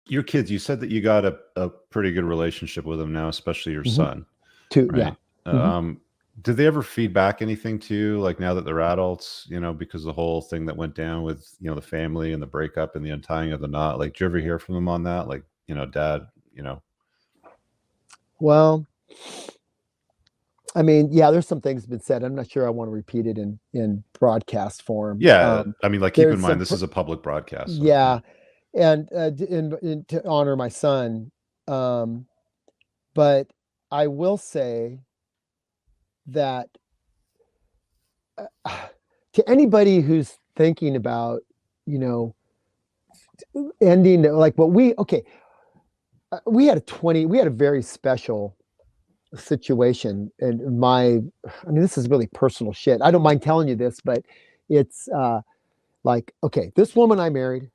your kids, you said that you got a pretty good relationship with them now, especially your Hmm. son, Two, yeah. right? Hmm. Did they ever feed back anything to you, like now that they're adults, because the whole thing that went down with, the family and the breakup and the untying of the knot, like, did you ever hear from them on that? Like, dad, you know, Well, I mean, yeah, there's some things been said. I'm not sure I want to repeat it in broadcast form. yeah, I mean, like, keep in There's mind, some, this is a public broadcast. So, yeah, and to honor my son. Um, but I will say that to anybody who's thinking about, you know, ending like what we okay, we had a very special situation, and I mean, this is really personal shit. I don't mind telling you this, but it's like, okay, this woman I married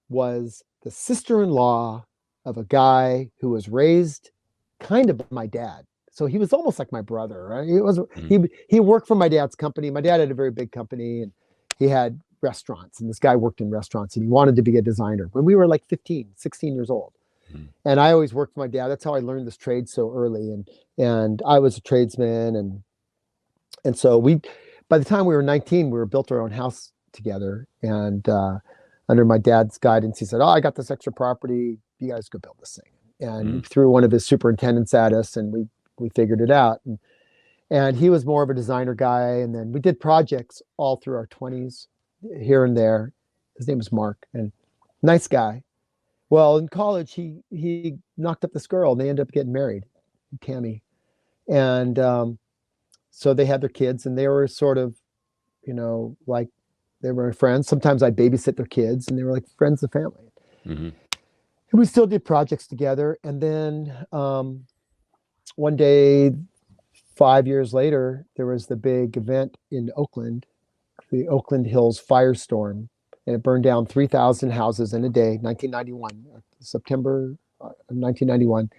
was the sister-in-law of a guy who was raised kind of by my dad. So he was almost like my brother, right? mhm, He worked for my dad's company. My dad had a very big company, and he had restaurants, and this guy worked in restaurants, and he wanted to be a designer when we were like 15, 16 years old. mhm, And I always worked for my dad. That's how I learned this trade so early. And I was a tradesman, and so we, by the time we were 19, we were built our own house together. And under my dad's guidance, he said, "Oh, I got this extra property. You guys go build this thing." And he mhm, threw one of his superintendents at us, and we figured it out. And he was more of a designer guy. And then we did projects all through our 20s, here and there. His name was Mark, and nice guy. Well, in college, he knocked up this girl, and they ended up getting married, Tammy. And so they had their kids, and they were sort of, like, they were friends. Sometimes I babysit their kids, and they were like friends of family. mhm, And we still did projects together. And then one day, 5 years later, there was the big event in Oakland, the Oakland Hills firestorm, and it burned down 3,000 houses in a day, 1991, September 1991.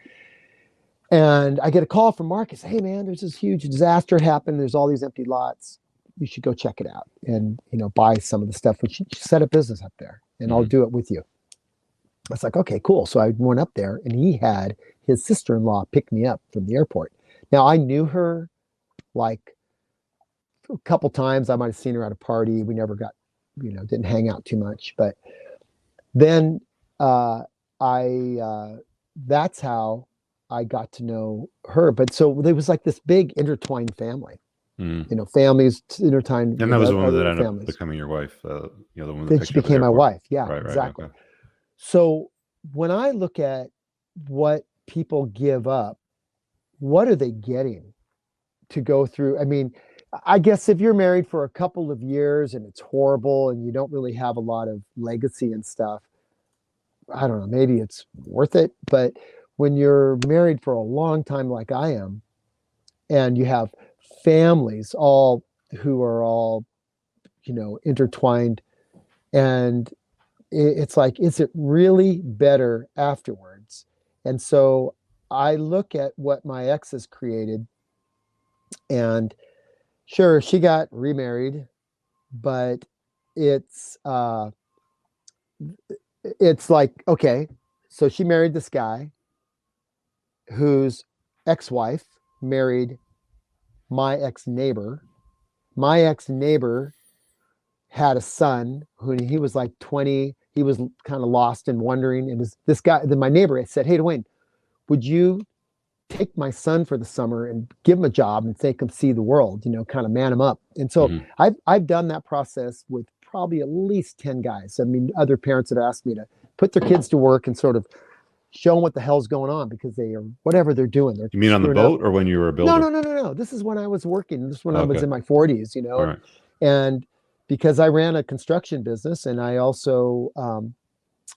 And I get a call from Marcus. Hey, man, there's this huge disaster happened. There's all these empty lots. You should go check it out and, buy some of the stuff. We should set a business up there, and I'll mhm, do it with you. I was like, okay, cool. So I went up there, and he had his sister-in-law pick me up from the airport. Now I knew her like a couple times. I might have seen her at a party. We never got, didn't hang out too much. But then I that's how I got to know her. But so there was like this big intertwined family, mhm. Families intertwined And that with was the one that other ended up families. becoming your wife, the one that Then picked she you up at the became my airport. wife. Yeah, Right, right, exactly. okay. So when I look at what people give up, what are they getting to go through? I mean, I guess if you're married for a couple of years and it's horrible and you don't really have a lot of legacy and stuff, I don't know, maybe it's worth it. But when you're married for a long time, like I am, and you have families all who are all, intertwined, and it's like, is it really better afterwards? And so I look at what my ex has created, and sure, she got remarried, but it's uh it's like, okay, so she married this guy whose ex-wife married my ex-neighbor. My ex-neighbor had a son who he was like 20. He was kind of lost and wondering. And this guy, then my neighbor said, "Hey, Dwayne, would you take my son for the summer and give him a job and take him see the world, kind of man him up?" And so Mhm. I've done that process with probably at least 10 guys. I mean, other parents have asked me to put their kids to work and sort of show them what the hell's going on, because they are, whatever they're doing, they're You mean on the screwing up. boat or when you were a No, no, builder? no, no, no. This is when I was working. This is when I was Okay. in my 40s, All right. and because I ran a construction business, and I also, I'm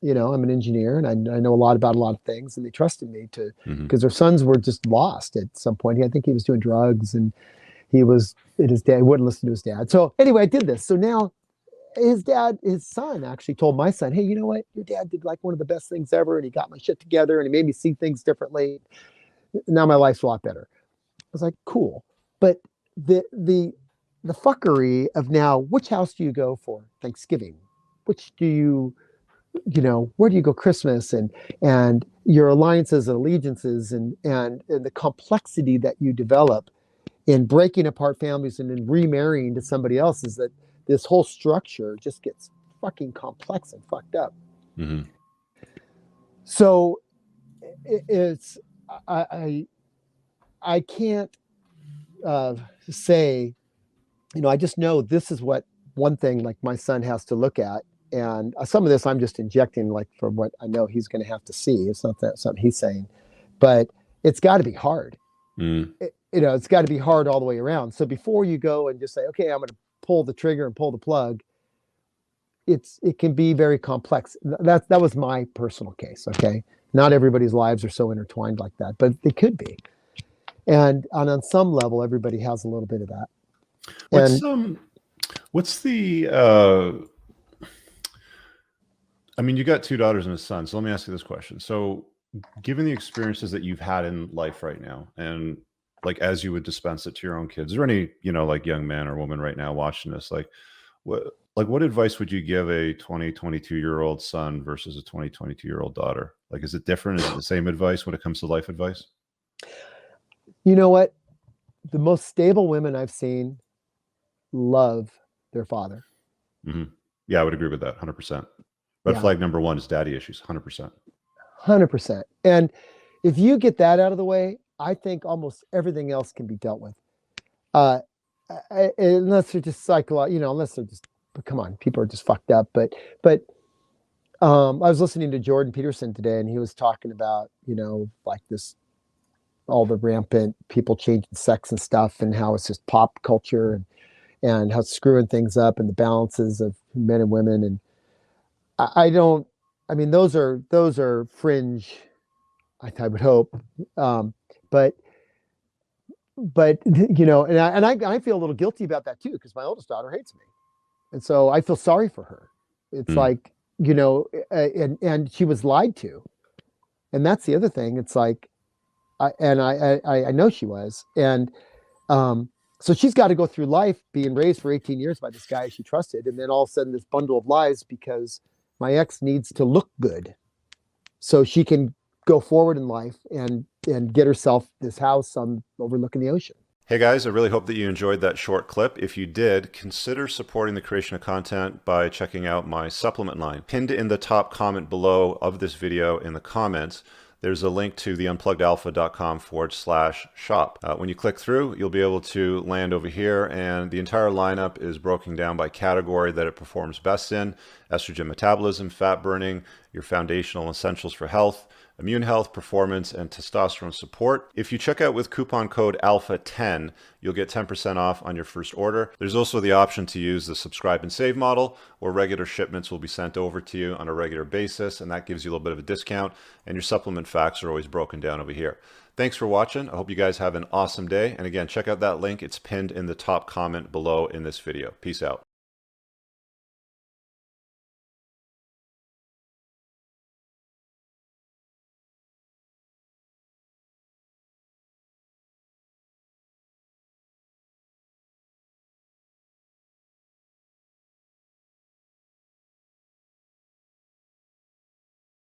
an engineer, and I know a lot about a lot of things, and they trusted me to, Mhm. because their sons were just lost at some point. I think he was doing drugs, and he was, his dad wouldn't listen to his dad. So anyway, I did this. So now his son actually told my son, "Hey, you know what? Your dad did like one of the best things ever, and he got my shit together, and he made me see things differently. Now my life's a lot better." I was like, cool. But the fuckery of now, which house do you go for Thanksgiving? Which do you where do you go Christmas, and your alliances and allegiances, and the complexity that you develop in breaking apart families and in remarrying to somebody else, is that this whole structure just gets fucking complex and fucked up. Hmm. So it's I I can't say, I just know this is what one thing like my son has to look at. And some of this I'm just injecting like from what I know he's going to have to see. It's not that something he's saying, but it's got to be hard. Mm. It's got to be hard all the way around. So before you go and just say, okay, I'm going to pull the trigger and pull the plug, it can be very complex. That was my personal case. Okay. Not everybody's lives are so intertwined like that, but they could be. And on some level, everybody has a little bit of that. What's And what's the I mean, you got two daughters and a son. So let me ask you this question. So given the experiences that you've had in life right now, and like as you would dispense it to your own kids, is there any, like young man or woman right now watching this, what advice would you give a 22-year-old son versus a 22-year-old daughter? Like, is it different? Is it the same advice when it comes to life advice? you know what? The most stable women I've seen love their father. Hmm. Yeah, I would agree with that 100%. Red Yeah, flag number one is daddy issues, 100%. 100%. And if you get that out of the way, I think almost everything else can be dealt with. Uh, unless they're just psychological, unless they're just, but come on, people are just fucked up. But I was listening to Jordan Peterson today, and he was talking about, like this, all the rampant people changing sex and stuff, and how it's just pop culture, and how it's screwing things up, and the balances of men and women. And I don't, I mean, those are fringe, I would hope. Um, but and I feel a little guilty about that too, because my oldest daughter hates me, and so I feel sorry for her. It's Mm. like, and she was lied to, and that's the other thing. It's like, I know she was, and um, so she's got to go through life being raised for 18 years by this guy she trusted, and then all of a sudden this bundle of lies because my ex needs to look good so she can go forward in life and get herself this house on overlooking the ocean. Hey guys, I really hope that you enjoyed that short clip. If you did, consider supporting the creation of content by checking out my supplement line. Pinned in the top comment below of this video in the comments, there's a link to the unpluggedalpha.com/shop. When you click through, you'll be able to land over here, and the entire lineup is broken down by category that it performs best in: estrogen metabolism, fat burning, your foundational essentials for health, immune health, performance, and testosterone support. If you check out with coupon code ALPHA10, you'll get 10% off on your first order. There's also the option to use the subscribe and save model, where regular shipments will be sent over to you on a regular basis, and that gives you a little bit of a discount, and your supplement facts are always broken down over here. Thanks for watching. I hope you guys have an awesome day. And again, check out that link. It's pinned in the top comment below in this video. Peace out.